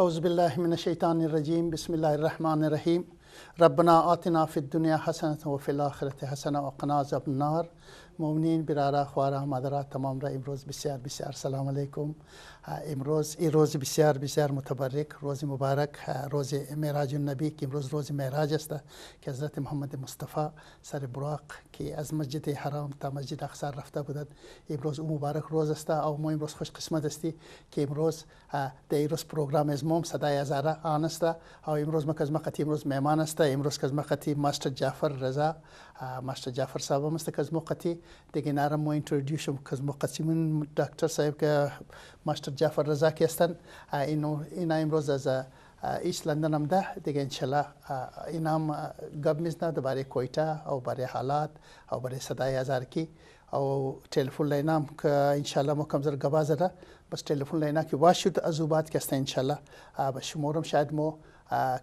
اعوذ باللہ من الشیطان الرجیم بسم اللہ الرحمن الرحیم ربنا آتنا فی الدنیا حسنۃ وفی الآخرۃ حسنۃ وقنا عذاب النار. مومنین برارا خوارا مادرها تمام را امروز بسیار بسیار سلام علیکم. امروز این روز بسیار بسیار متبرک، روز مبارک، روز معراج النبی که امروز روز معراج است که حضرت محمد مصطفی سر براق که از مسجد حرام تا مسجد اقصی رفته بودند. امروز اون مبارک روز است و ما امروز خوش قسمت استی که امروز در این روز پروگرام از موم صدای ازاره آن است و امروز ما از مقتی امروز مهمان است. امروز از مقتی ماستر جعفر رضا ماستر جعفر صاحب هم است که از مقتی دیگه نرم ما اینترودیوشم که از مقتی من دکتر صاحب که ماستر جعفر رضا که هستند. اینا امروز از ایست لندن هم ده دیگه انشالله این هم گپ میزنه درباره کویتا او برای حالات او برای صدای ازار کی او تلفن لینام که انشالله ما کم زر گبا زده بس تلفن لینا که واشد ازوبات که است انشالله به شمارم شاید ما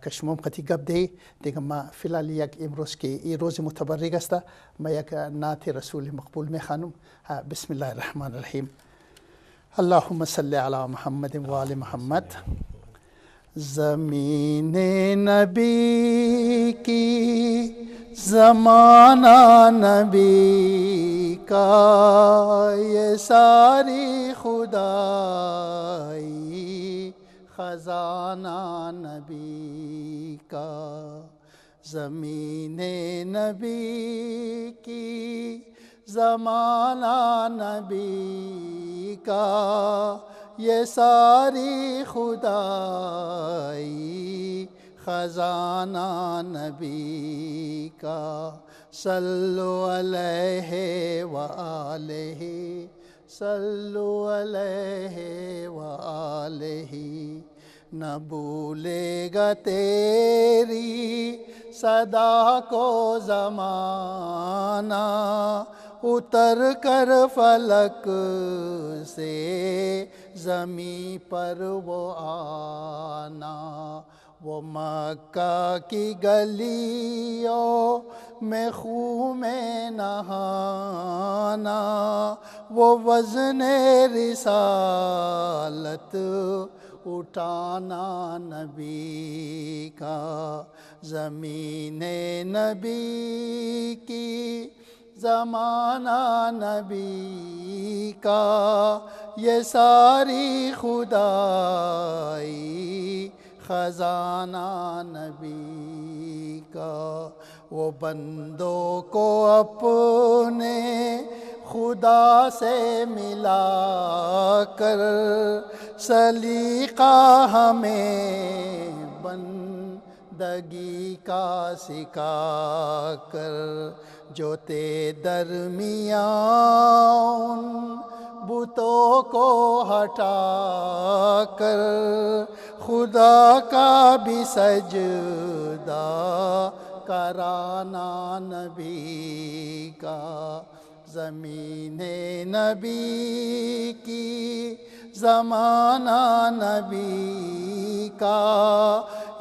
که شما قطعی گپ دی دیگه ما فیلال یک امروز که این روز متبرک است ما یک نعت رسول مقبول میخوانم. بسم الله الرحمن الرحیم. اللهم صل علی محمد و آل محمد. زمین نبی کی زمانہ نبی کا یہ ساری خدائی خزانہ نبی کا. زمین نبی کی زمانہ نبی کا یہ ساری خدائی خزانہ نبی کا. صلو علیہ وآلہ صلو علیہ وآلہ. نہ بھولے گا تیری صدا کو زمانہ اتر کر فلک سے زمیں پر وہ آنا. وہ مکہ کی گلیوں میں خوں میں نہانا وہ وزن رسالت اٹھانا نبی کا. زمین نبی کی زمانہ نبی کا یہ ساری خدائی خزانہ نبی کا. وہ بندوں کو اپنے خدا سے ملا کر سلیقہ ہمیں بندگی کا سکھا کر جو تھے درمیان بتوں کو ہٹا کر خدا کا بھی سجدہ کرانا نبی کا. زمین نبی کی زمانہ نبی کا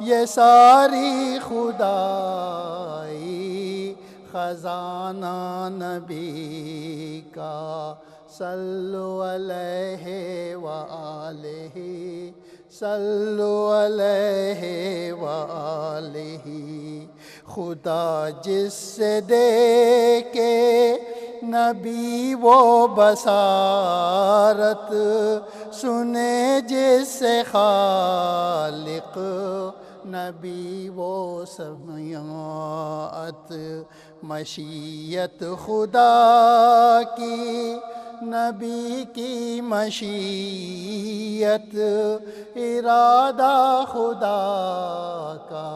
یہ ساری خدائی خزانہ نبی کا. صلو علیہ وآلہ صلو علیہ وآلہ. خدا جس سے دیکھے نبی وہ بصارت سنے جس سے خالق نبی وہ سماعت. مشیت خدا کی نبی کی مشیت ارادہ خدا کا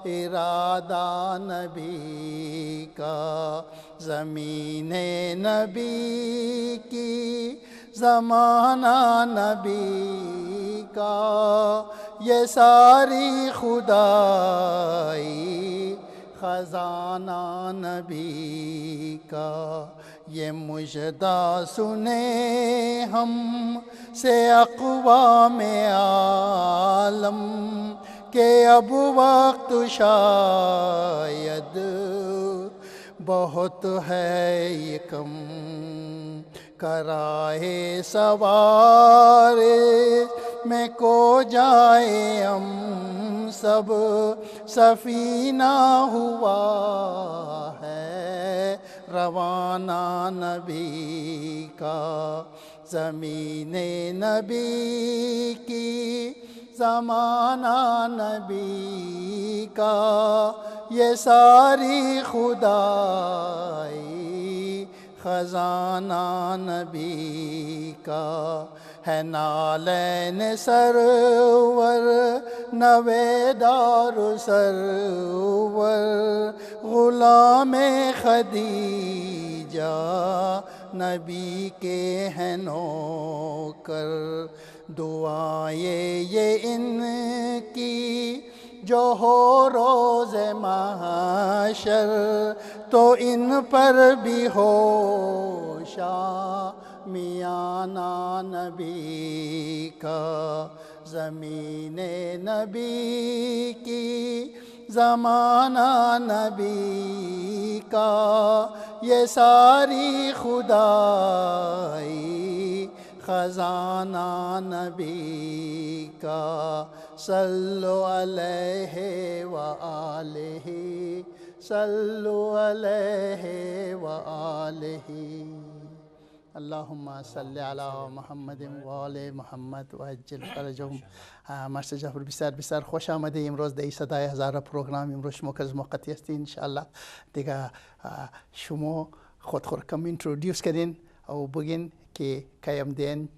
ارادہ نبی کا. زمین نبی کی زمانہ نبی کا یہ ساری خدائی خزانہ نبی کا. یہ مژدہ سنے ہم سے اقوام عالم کہ اب وقت شاید بہت ہے یہ کم کرائے سوار میں کو جائے ہم سب سفینہ ہوا ہے روانہ نبی کا زمین نبی کی زمانہ نبی کا یہ ساری خدائی خزانہ نبی کا ہے نالین سرور نویدار سرور غلام خدیجہ نبی کے ہیں نوکر دعائیں یہ ان کی جو ہو روز محشر تو ان پر بھی ہو شامیانہ نبی کا زمین نبی کی زمانہ نبی کا یہ ساری خدائی خزانہ نبی کا صلو علیہ وآلہ صلو علیہ وآلہ اللہم صلی علی محمد وآل محمد وعجل فرجهم. ماسٹر جعفر بسیار خوش آمده. امروز در صدای هزاره پروگرام امروز شما که از موقتی هستین انشاءالله دیگه شما خود کم اینترودیوس کردین او بگین که کیم دین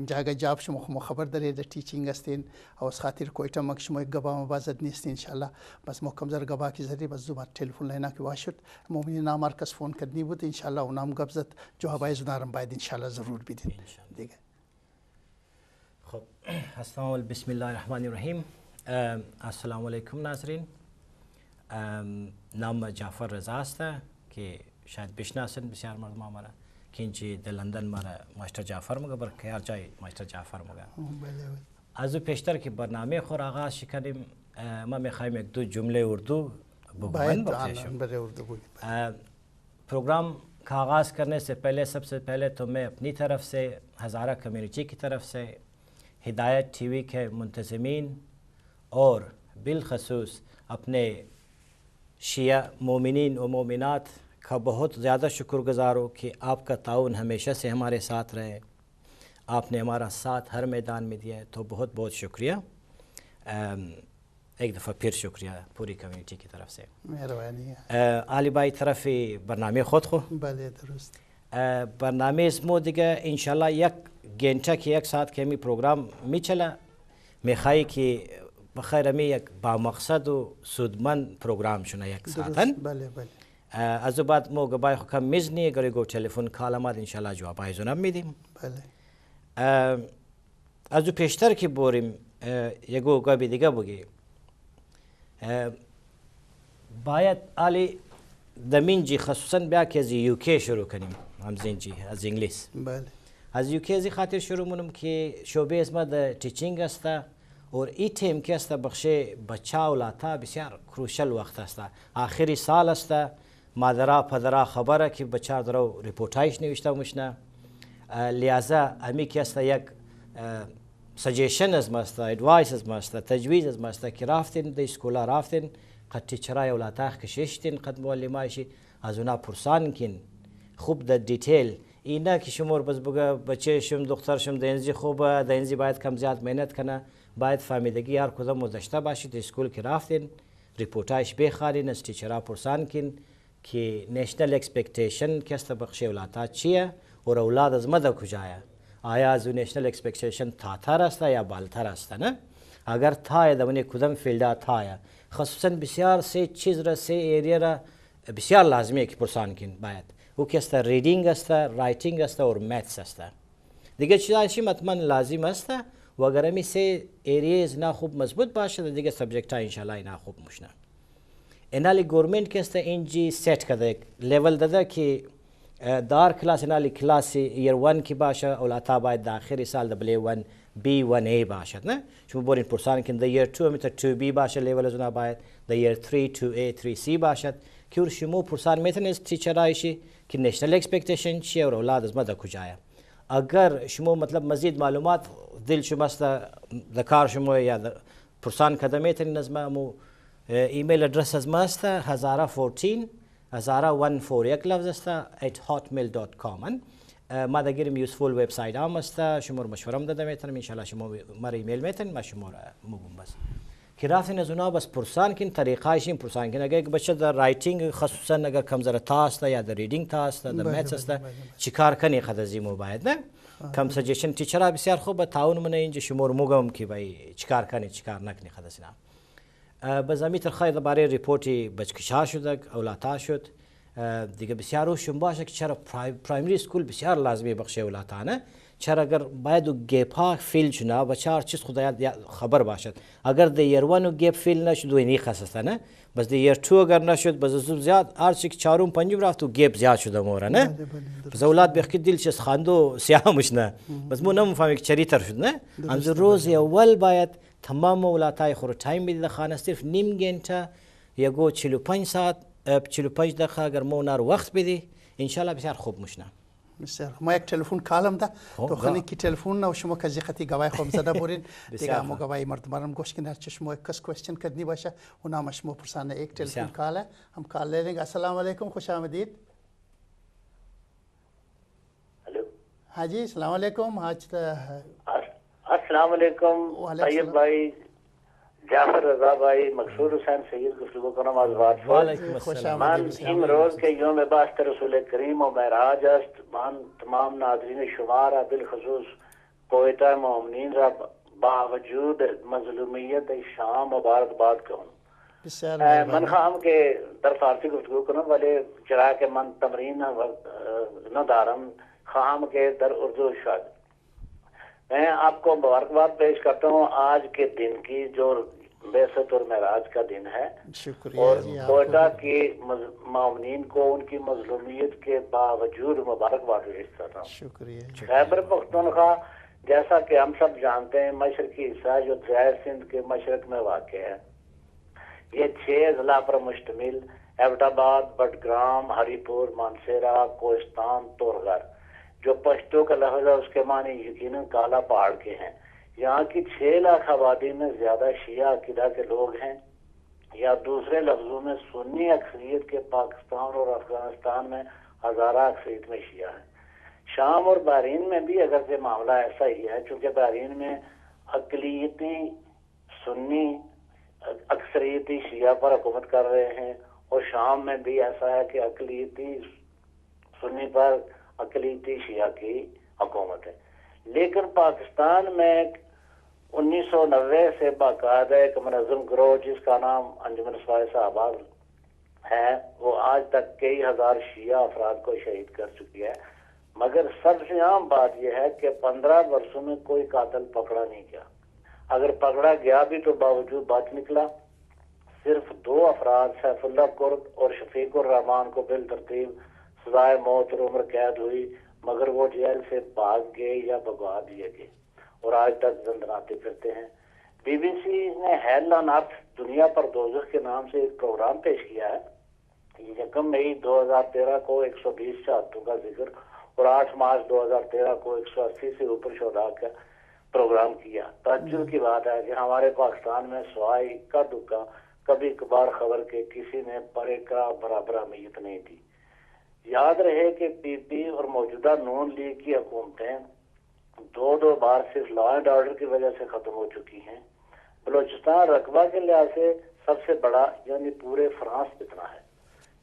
جاگه جاب شما خبر دارید در ٹیچنگ هستین او از خاطر کویتا ما که شما یک گبا مبازد نیستین انشاءالله بس محکم زر گبا کی ذریعه بس دوباره تلفن لینا که واشد مومنی نام کس فون کردنی بود انشاءالله و نام گبزد جوابای زنارم باید انشاءالله ضرور بدین دیگه. خب السلام علیکم بسم الله الرحمن الرحیم. السلام علیکم ناظرین. نام جعفر رضا است که شاید بشناسن بسیار مردم مرا که اینجا در لندن مرا ماستر جعفر مگه بر که هر جای ماستر جعفر مگه. از او پیشتر که برنامه خور آغاز شکنیم ما میخوایم یک دو جمله اردو بگویم بخشیم. پروگرام کا آغاز کرنے سے پہلے سب سے پہلے تو میں اپنی طرف سے ہزارہ کمیونٹی کی طرف سے ہدایت ٹی وی کے منتظمین اور بالخصوص اپنے شیعہ مومنین و مومنات کا بہت زیادہ شکر گزار ہوں کہ آپ کا تعاون ہمیشہ سے ہمارے ساتھ رہے. آپ نے ہمارا ساتھ ہر میدان میں دیا ہے تو بہت بہت شکریہ. ایک دفعہ پھر شکریہ پوری کمیونٹی کی طرف سے. مہربانی. علی بھائی طرفی برنامه خود خو بله درست. برنامه اسمو دیگه انشالله یک گنچه که یک ساعت که می پروگرام میچله میخوایی که بخیر می یک با مقصد و سودمند پروگرام شونه یک ساعتن. بله بله. از بعد مو گبای خو کم میزنی اگر گو تلفن کال آمد انشالله جوابای زنم میدیم. بله. از پیشتر که بوریم یگو گابی دیگه بگی باید علی دمینجی خصوصا بیا که از یوکی شروع کنیم هم زینجی از انگلیس. بله. از یوکی از خاطر شروع منم که شعبه اسمه ده تیچینگ است اور ای تیم که است بخشه بچه اولاتا بسیار کروشل وقت است. آخری سال است مادرها پدرها خبره که بچه درو ریپورتایش نوشته مشنه لحاظا امی که است یک سجیشن از ماست ادوایس از ماست تجویز از ماست که رافتین ده اسکولا رافتین قد تیچرای اولاتاخ کشیشتین قد معلمایشی از اونا پرسان کن خوب ده دیتیل اینا که شمور بس بگه بچه شم دختر شم دینزی خوبه دینزی باید کم زیاد مهنت کنه باید فهمیدگی هر کدام داشته باشید اسکول که رافتین ریپورتایش بخارین از تیچرا پرسان کن که نیشنل اکسپکتیشن که است بخش اولاتا چیه اور اولاد از مده کجایه آیا از نیشنل اکسپکتیشن تاتر است یا بالتر است نه اگر تای دونه کدام فیلدا تای خصوصا بسیار سه چیز را سه ایریا را بسیار لازمیه که پرسان کن باید او که است ریدینگ است رایتینگ است اور میتھس است دیگه چیزایشی مطمئن لازم است و اگر می سه ایریاز نه خوب مضبوط باشه دیگه سابجکت ها انشالله اینا خوب مشنه اینالی گورنمنت که است اینجی سیت کرده لیول داده که دار کلاس اینالی کلاس ایر 1 کی باشه اولاتا باید داخلی سال دبل 1 B1A باشد نه شما بورین پرسان کن در year 2 میتر 2B باشه لیول از اونا باید در year 3 2A 3C باشد که اور شما پرسان میتونید تیچرایشی که نیشنل اکسپکتیشن چیه اور اولاد از مده کجایه اگر شما مطلب مزید معلومات دل شما است ذکر شما یا پرسان کدامه تن نظم مو ایمیل ادرس از ما است هزاره 14 هزاره 14 یک لفظ است @hotmail.com. ما دگیریم یوزفول وبسایت هم است، شما رو مشوره داده میتونم، ان شاء الله شما مرا ایمیل میتونید ما شما رو میگم. بس که رفتین از اونا بس پرسان کن طریقه‌اش این پرسان کن. اگر بچه در رایتینگ خصوصا اگر کمزور تاست یا در ریدینگ تاست در میتس است چیکار کنی خدازی مو باید نه کم سجشن تیچر بسیار خوب تعاون من اینجا شما رو میگم که بای چیکار کنی چیکار نکنی خدازی نه. بزامیت خیلی برای ریپورتی بچکشا شد اولادها شد دیگه بسیار روشن باشه که چرا پرایمری اسکول بسیار لازمی بخشه اولادانه، چرا اگر باید و گپ ها فیل شونه و چهار چیز خدایا خبر باشد. اگر در year 1 و گپ فیل نشد و اینی خاصه نه بس در year 2 اگر نشد بس زود زیاد هرچی که چهارم پنجم رفت و گپ زیاد شده مورا نه بس اولاد بخی دلش خواندو سیاهمش نه بس مو نمیفهمی که چری تر شد نه. از روز اول باید تمام اولادای خور تایم بدید خانه صرف نیم گنته یا گو 45 ساعت 45 دقیقه اگر مو نار وقت بدی ان شاء الله بسیار خوب میشنه. بسیار ما یک تلفن کالم ده تو خانی کی تلفن و شما کزی خطی گواهی خوب زده بورین دیگه ما گواهی مردمانم گوش کنار چه شما کس کوششن کردنی باشه و نام شما پرسانه یک تلفن کاله هم کال لے لیں گے. السلام علیکم خوش آمدید. ہلو ہاں جی السلام علیکم. آج السلام علیکم طیب بھائی جعفر رضا بھائی مقصود حسین سید گفتگو کنم از واتفورد. من این روز کے یوم باسط رسول کریم و معراج است من تمام ناظرین شمار بالخصوص کوئٹہ مومنین را باوجود مظلومیت شام مبارکباد کہوں. من خواہم کہ در فارسی گفتگو کنم ولی چرا کہ من تمرین نہ دارم خواہم کہ در اردو شاید. میں آپ کو مبارکباد پیش کرتا ہوں آج کے دن کی جو بعثت اور معراج کا دن ہے اور کوئٹہ کی مومنین کو ان کی مظلومیت کے باوجود مبارکباد پیش کرتا ہوں. خیبر پختونخوا جیسا کہ ہم سب جانتے ہیں مشرقی حصہ جو دریائے سندھ کے مشرق میں واقع ہے. یہ 6 اضلاع پر مشتمل ایبٹ آباد، بٹگرام، ہری پور، مانسیرا، کوہستان، تورغر جو پشتو کا لفظ ہے اس کے معنی یقیناً کالا پہاڑ کے ہیں. یہاں کی 6 لاکھ آبادی میں زیادہ شیعہ عقیدہ کے لوگ ہیں یا دوسرے لفظوں میں سنی اکثریت کے پاکستان اور افغانستان میں ہزارہ اکثریت میں شیعہ ہیں. شام اور بحرین میں بھی اگرچہ معاملہ ایسا ہی ہے چونکہ بحرین میں اقلیتی سنی اکثریتی شیعہ پر حکومت کر رہے ہیں اور شام میں بھی ایسا ہے کہ اقلیتی سنی پر اقلیتی شیعہ کی حکومت ہے. لیکن پاکستان میں 1990 سے باقاعدہ ایک منظم گروہ جس کا نام انجمن صفائے صحابہ ہے وہ آج تک کئی ہزار شیعہ افراد کو شہید کر چکی ہے. مگر سب سے عام بات یہ ہے کہ 15 برسوں میں کوئی قاتل پکڑا نہیں گیا. اگر پکڑا گیا بھی تو باوجود بچ نکلا. صرف 2 افراد سیف اللہ کرد اور شفیق الرحمان کو بالترتیب سزائے موت اور عمر قید ہوئی مگر وہ جیل سے بھاگ گئے یا بھگوا دیے گئے اور آج تک زنداناتے پھرتے ہیں. بی بی سی نے ہیل آن ارتھ دنیا پر دوزخ کے نام سے ایک پروگرام پیش کیا ہے. 1 مئی 2013 کو 120 شہادتوں کا ذکر اور 8 مارچ 2013 کو 180 سے اوپر شہداء کا پروگرام کیا. تعجب کی بات ہے کہ ہمارے پاکستان میں سوائے اکا دکا کبھی کبھار خبر کے کسی نے پرے کا برابر اہمیت نہیں دی. یاد رہے کہ پی پی اور موجودہ نون لیگ کی حکومتیں 2 بار صرف لا اینڈ آرڈر کی وجہ سے ختم ہو چکی ہیں. بلوچستان رقبہ کے لحاظ سے سب سے بڑا یعنی پورے فرانس اتنا ہے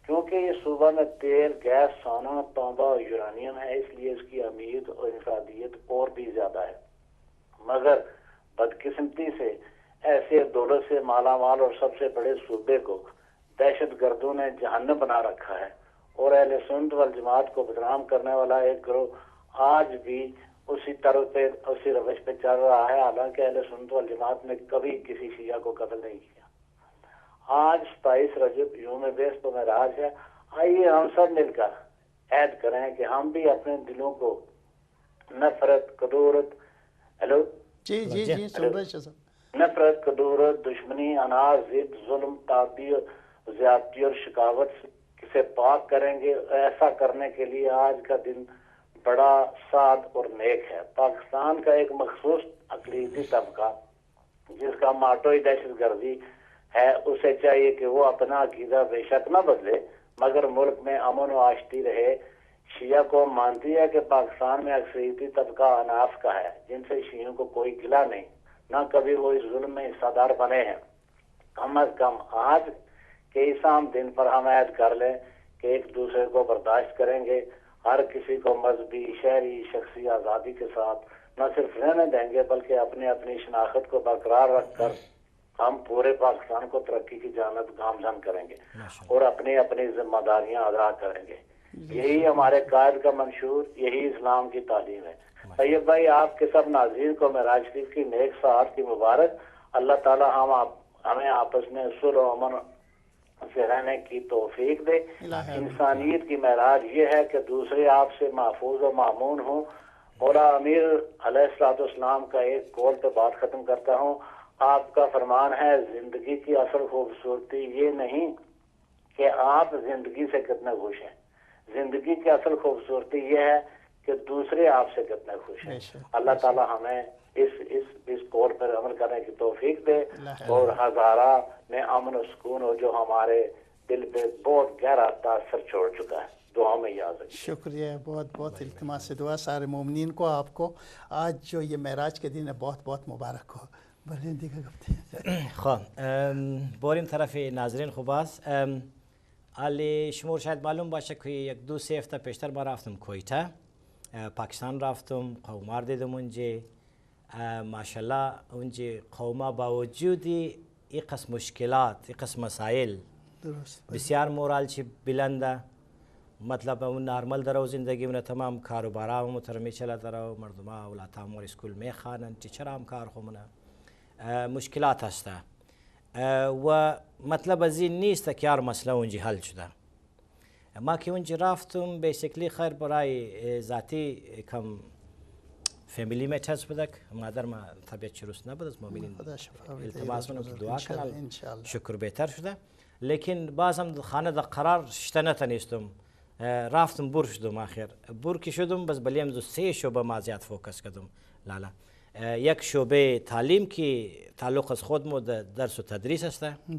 کیونکہ یہ صوبہ میں تیل، گیس، سونا، تانبا اور یورانیم ہے اس لیے اس کی اہمیت اور انفرادیت اور بھی زیادہ ہے. مگر بدقسمتی سے ایسے دولت سے مالا مال اور سب سے بڑے صوبے کو دہشت گردوں نے جہنم بنا رکھا ہے اور اہل سنت والجماعت کو بدنام کرنے والا ایک گروہ آج بھی اسی طرح پہ اسی روش پہ چل رہا ہے حالانکہ اہل سنت والجماعت نے کبھی کسی شیعہ کو قتل نہیں کیا. آج 27 رجب یوم بعثت و معراج ہے. آئیے ہم سب مل کر عہد کریں کہ ہم بھی اپنے دلوں کو نفرت، کدورت جی سن رہے ہیں نفرت، کدورت، دشمنی، اناج، ضد، ظلم، تعدی، زیادتی اور شکاوت سے پاک کریں گے. ایسا کرنے کے لیے آج کا دن بڑا سعد اور نیک ہے۔ پاکستان کا ایک مخصوص اقلیتی طبقہ جس کا ماٹو ہی دہشت گردی ہے، اسے چاہیے کہ وہ اپنا عقیدہ بے شک نہ بدلے مگر ملک میں امن و آشتی رہے۔ شیعہ قوم مانتی ہے کہ پاکستان میں اکثریتی طبقہ اناف کا ہے جن سے شیعوں کو کوئی گلہ نہیں، نہ کبھی وہ اس ظلم میں حصہ دار بنے ہیں۔ کم از کم آج کے اس عام دن پر ہم عہد کر لیں کہ ایک دوسرے کو برداشت کریں گے، ہر کسی کو مذہبی، شہری، شخصی آزادی کے ساتھ نہ صرف رہنے دیں گے بلکہ اپنی شناخت کو برقرار رکھ کر ہم پورے پاکستان کو ترقی کی جانب گامزن کریں گے اور اپنی ذمہ داریاں ادا کریں گے۔ یہی ہمارے قائد کا منشور، یہی اسلام کی تعلیم ہے۔ طیب بھائی، آپ کے سب ناظرین کو معراج شریف کی نیک ساعت کی مبارک۔ اللہ تعالی ہمیں آپس میں صلح و امن سے رہنے کی توفیق دے۔ انسانیت کی معراج یہ ہے کہ دوسرے آپ سے محفوظ و مامون ہوں۔ مولا امیر علیہ الصلوۃ والسلام کا ایک قول پہ بات ختم کرتا ہوں۔ آپ کا فرمان ہے زندگی کی اصل خوبصورتی یہ نہیں کہ آپ زندگی سے کتنے خوش ہیں، زندگی کی اصل خوبصورتی یہ ہے کہ دوسرے آپ سے کتنے خوش ہیں۔ اللہ تعالی ہمیں اس قول پر عمل کرنے کی توفیق دے اور ہزارہ میں امن و سکون ہو جو ہمارے دل پہ بہت گہرا تاثر چھوڑ چکا ہے۔ دعاؤں میں یاد رکھیے۔ شکریہ، بہت بہت التماس دعا سارے مومنین کو، آپ کو آج جو یہ معراج کے دن ہے بہت بہت مبارک ہو۔ خب بوریم طرف ناظرین خوباس علی شمور شاید معلوم باشه که یک دو سه هفته پیشتر ما رفتم کویته، پاکستان رفتم، قومار دیدم اونجا. ماشاءالله اونجا قوما با وجودی این قسم مشکلات، این قسم مسائل بسیار مورالش بلنده. مطلب اون نارمل داره و زندگی اون تمام کاروبارا و محترمی چلا داره و مردم ها اولاتا مور اسکول میخوانن، چرا هم کار خومونه مشکلات هسته و مطلب از این نیست که یار مسئله اونجا حل شده. ما که اونجا رفتم بیسیکلی خیر برای ذاتی کم فامیلی میترز بدک، مادر ما طبیعت چروس نبود، از مؤمنین التماس منو دعا کنال شکر بهتر شده. لیکن باز هم خانه دا قرار شته نتونستم، رفتم بور شدم. آخر بور که شدم بس بلیم دو سه شعبه ما زیاد فوکس کردم. لالا یک شعبه تعلیم که تعلق از خود مو درس و تدریس است.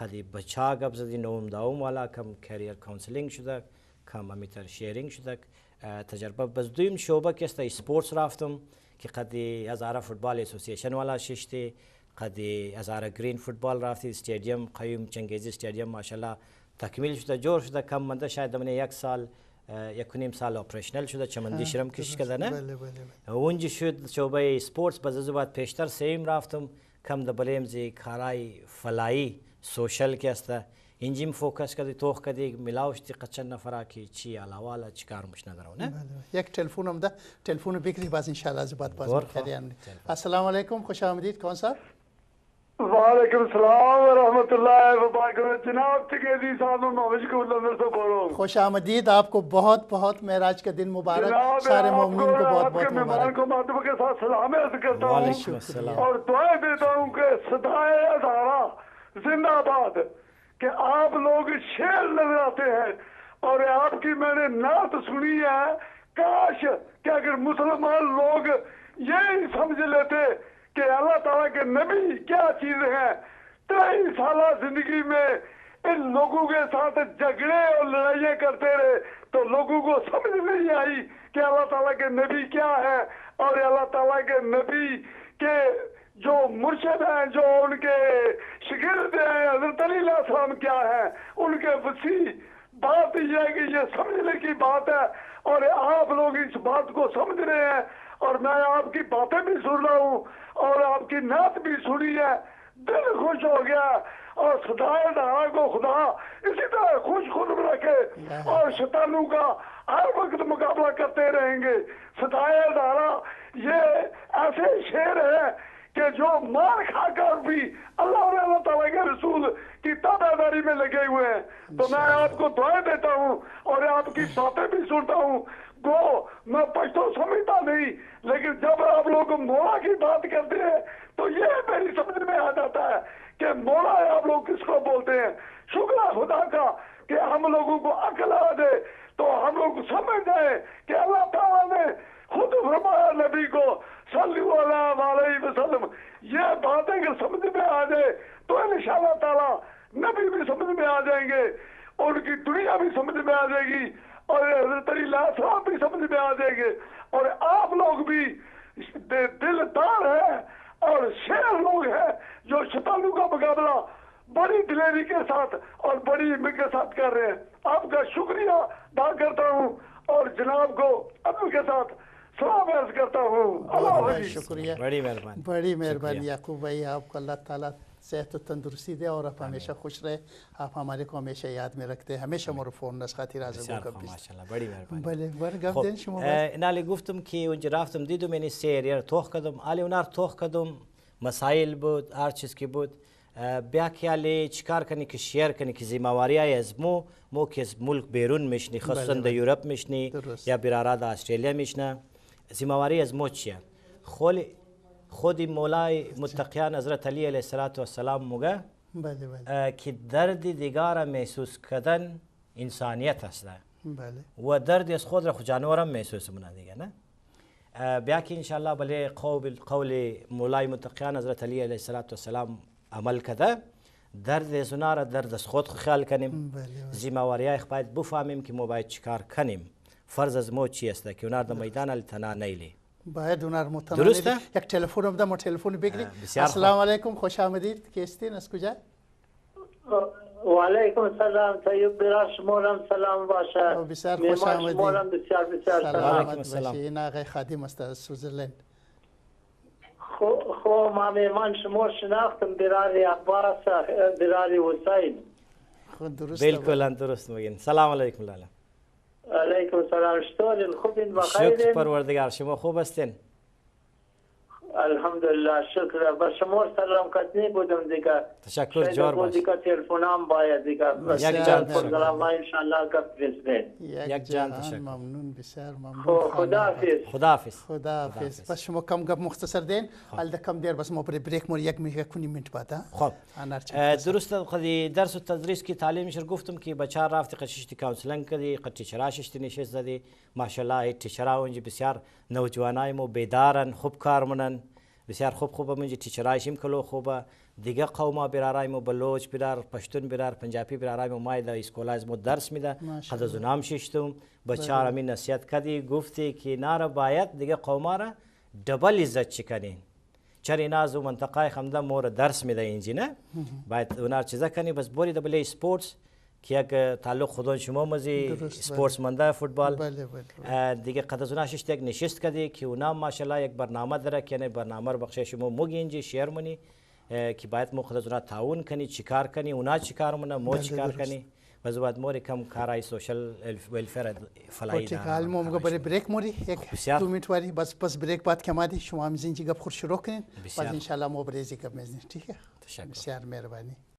قدی بچه گپ زدی نوم داوم والا کم کریر کانسلینگ شده، کم امیتر شیرینگ شده تجربه. بس دویم شعبه که است اسپورتس رفتم که قدی هزاره فوتبال اسوسییشن والا ششتی، قدی هزاره گرین فوتبال رفتی استادیوم قیوم چنگیزی استادیوم ماشاءالله تکمیل شده جور شده. کم منده شاید من یک سال یک و نیم سال اپریشنل شده چمندی شرم کش کرده نه. اونجا شد شعبه اسپورتس باز از بعد پیشتر سیم رفتم کم دبلیم زی کارای فلایی سوشل که است اینجیم فوکس کردی توخ کردی ملاوشتی قچن نفرا کی چی علاوه چی کار مش ندارم نه. یک تلفن هم ده، تلفن بگیری باز ان شاء الله از بعد باز می‌کنیم. السلام علیکم، خوش آمدید. کون صاحب؟ وعلیکم السلام ورحمۃ اللہ وبرکاتہ. جناب تقیدی صاحب نوش کو لندن سے بول رہا ہوں. خوش آمدید، آپ کو بہت بہت معراج کا دن مبارک. سارے مومنین کو بہت بہت مبارک. کو ماتم کے ساتھ سلام عرض کرتا ہوں اور دعائیں دیتا ہوں کہ صدائے ہزارہ زندہ باد، کہ آپ لوگ شعر نظر آتے ہیں اور آپ کی میں نے نعت سنی ہے. کاش کہ اگر مسلمان لوگ یہ سمجھ لیتے کہ اللہ تعالیٰ کے نبی کیا چیزیں ہیں. 23 سالہ زندگی میں ان لوگوں کے ساتھ جھگڑے اور لڑائیاں کرتے رہے تو لوگوں کو سمجھ نہیں آئی کہ اللہ تعالیٰ کے نبی کیا ہے اور اللہ تعالیٰ کے نبی کے جو مرشد ہیں، جو ان کے شاگرد ہیں حضرت علی علیہ السلام کیا ہے. ان کے وسیع بات یہ ہے کہ یہ سمجھنے کی بات ہے اور آپ لوگ اس بات کو سمجھ رہے ہیں اور میں آپ کی باتیں بھی سن رہا ہوں اور آپ کی نعت بھی سنی ہے. دل خوش ہو گیا اور صدائے دہا کو خدا اسی طرح خوش خود رکھے اور شیطانوں کا ہر وقت مقابلہ کرتے رہیں گے. صدائے دہا یہ ایسے شعر ہے کہ جو مار کھا کر بھی اللہ اور اللہ تعالیٰ کے رسول کی تابعداری میں لگے ہوئے ہیں. تو میں آپ کو دعائیں دیتا ہوں اور آپ کی باتیں بھی سنتا ہوں. گو میں پشتو سمجھتا نہیں لیکن جب آپ لوگ مولا کی بات کرتے ہیں تو یہ میری سمجھ میں آ جاتا ہے کہ مولا آپ لوگ کس کو بولتے ہیں. شکر خدا کا کہ ہم لوگوں کو عقل آ دے تو ہم لوگ سمجھ جائیں کہ اللہ تعالیٰ نے خود فرمایا نبی کو صلی اللہ علیہ وسلم. یہ باتیں اگر سمجھ میں آ جائے تو انشاءاللہ تعالیٰ نبی بھی سمجھ میں آ جائیں گے, ان کی دنیا بھی سمجھ میں آ جائے گی, اور حضرت علیہ السلام بھی سمجھ میں آ جائیں گے, اور آپ لوگ بھی دلدار ہیں اور شیر لوگ ہیں جو شیطانوں کا مقابلہ بڑی دلیری کے ساتھ اور بڑی ہمت کے ساتھ کر رہے ہیں. آپ کا شکریہ ادا کرتا ہوں اور جناب کو ادب کے ساتھ سلام عرض کرتا ہوں. اللہ حافظ. شکریہ, بڑی مہربانی, بڑی مہربانی یعقوب بھائی. آپ کو اللہ تعالیٰ صحت و تندرستی دے اور آپ ہمیشہ خوش رہے. آپ ہمارے کو ہمیشہ یاد میں رکھتے ہیں, ہمیشہ مرفون نسخاتی رازم کو ماشاءالله بڑی مهربانی. بله برگم دین شما نالی گفتم که اونجا رفتم دیدم یعنی سیر توخ کدم آلی اونار توخ کدم مسائل بود هر چیز که بود بیا که آلی چیکار کنی که شیر کنی که ذمه‌واری های از مو که از ملک بیرون میشنی خصوصا در یورپ میشنی یا برارا در استرالیا میشنه ذمه‌واری از مو چیه خودی مولای متقیان حضرت علی علیه السلام مگه که درد دیگر محسوس کردن انسانیت است و درد از خود را خود جانورم محسوس مونه دیگه نه. بیا که انشاءالله بله قول مولای متقیان حضرت علی علیه السلام عمل کرده درد از اونا را درد از خود خیال کنیم, ذمه‌واری‌های باید بفهمیم که ما باید چیکار کنیم, فرض از ما چی است که اونا در میدان التنا نیلی باید اونار متنانه. درسته؟ یک تلفن هم ما تلفن بگیرید. السلام علیکم, خوش آمدید. کیستین, از کجا؟ و علیکم السلام. طیب برا شمارم سلام باشه. بسیار خوش آمدید. شمارم بسیار سلامت باشی. این آقای خادم است از سویزرلند. خو ما میمان شما شناختم براری عباس براری حسین. خود درست. بالکل درست میگین. سلام علیکم لالا. علیکم السلام. شطورین؟ خوبین؟ بخیرین؟ شکر پروردگار, شما خوب هستین؟ الحمدلله شکر. با شما سلام کتنی بودم دیگه. تشکر جوار باش. دیگه تلفنام باید دیگه. یک جان تشکر. ما انشاءالله گپ بزنیم. یک جان تشکر. ممنون, بسیار ممنون. خداحافظ. خداحافظ. بس شما کم گپ مختصر دین. حالا کم دیر بس ما برای بریک مور یک میگه کنی منت بعد. خب درست خودی درس و تدریس کی تعلیمش گفتم که بچه رفتی قششتی کانسلینگ کردی قتی چراششتی نشست زدی ماشاءالله تیچرا اونجا بسیار نوجوانای مو بیدارن خوب کار منن بسیار خوب منجی تیچرایشیم کلو خوبه دیگه قوما برارای مو بلوچ برار پشتون برار پنجابی برارای مو مای دا اسکولا از مو درس میده خدا زنام ششتم بچه را من نصیحت کردی گفتی که نارا باید دیگه قوما را دبل عزت چکنین چر اینا از منطقه خمده مور درس میده اینجی نه باید اونار چیزا کنی بس بوری دبل اسپورتس که یک تعلق خودان شما مزی سپورتس منده فوتبال دیگه قدرتونا شش یک نشست کردی که اونا ماشاءالله یک برنامه داره که یعنی برنامه رو بخش شما مگینجی شیر منی که باید مو قدرتونا تعاون کنی چیکار کنی اونا چیکار منه مو چیکار کنی بس بعد موری کم کارای سوشل ویلفیر فلای داره حال مو مگه برای بریک موری یک 2 منت واری بس بریک بعد کمادی شما هم زنجی گپ خور شروع کنین بعد ان شاء الله مو برای گپ میزنیم ٹھیک ہے. بسیار مهربانی.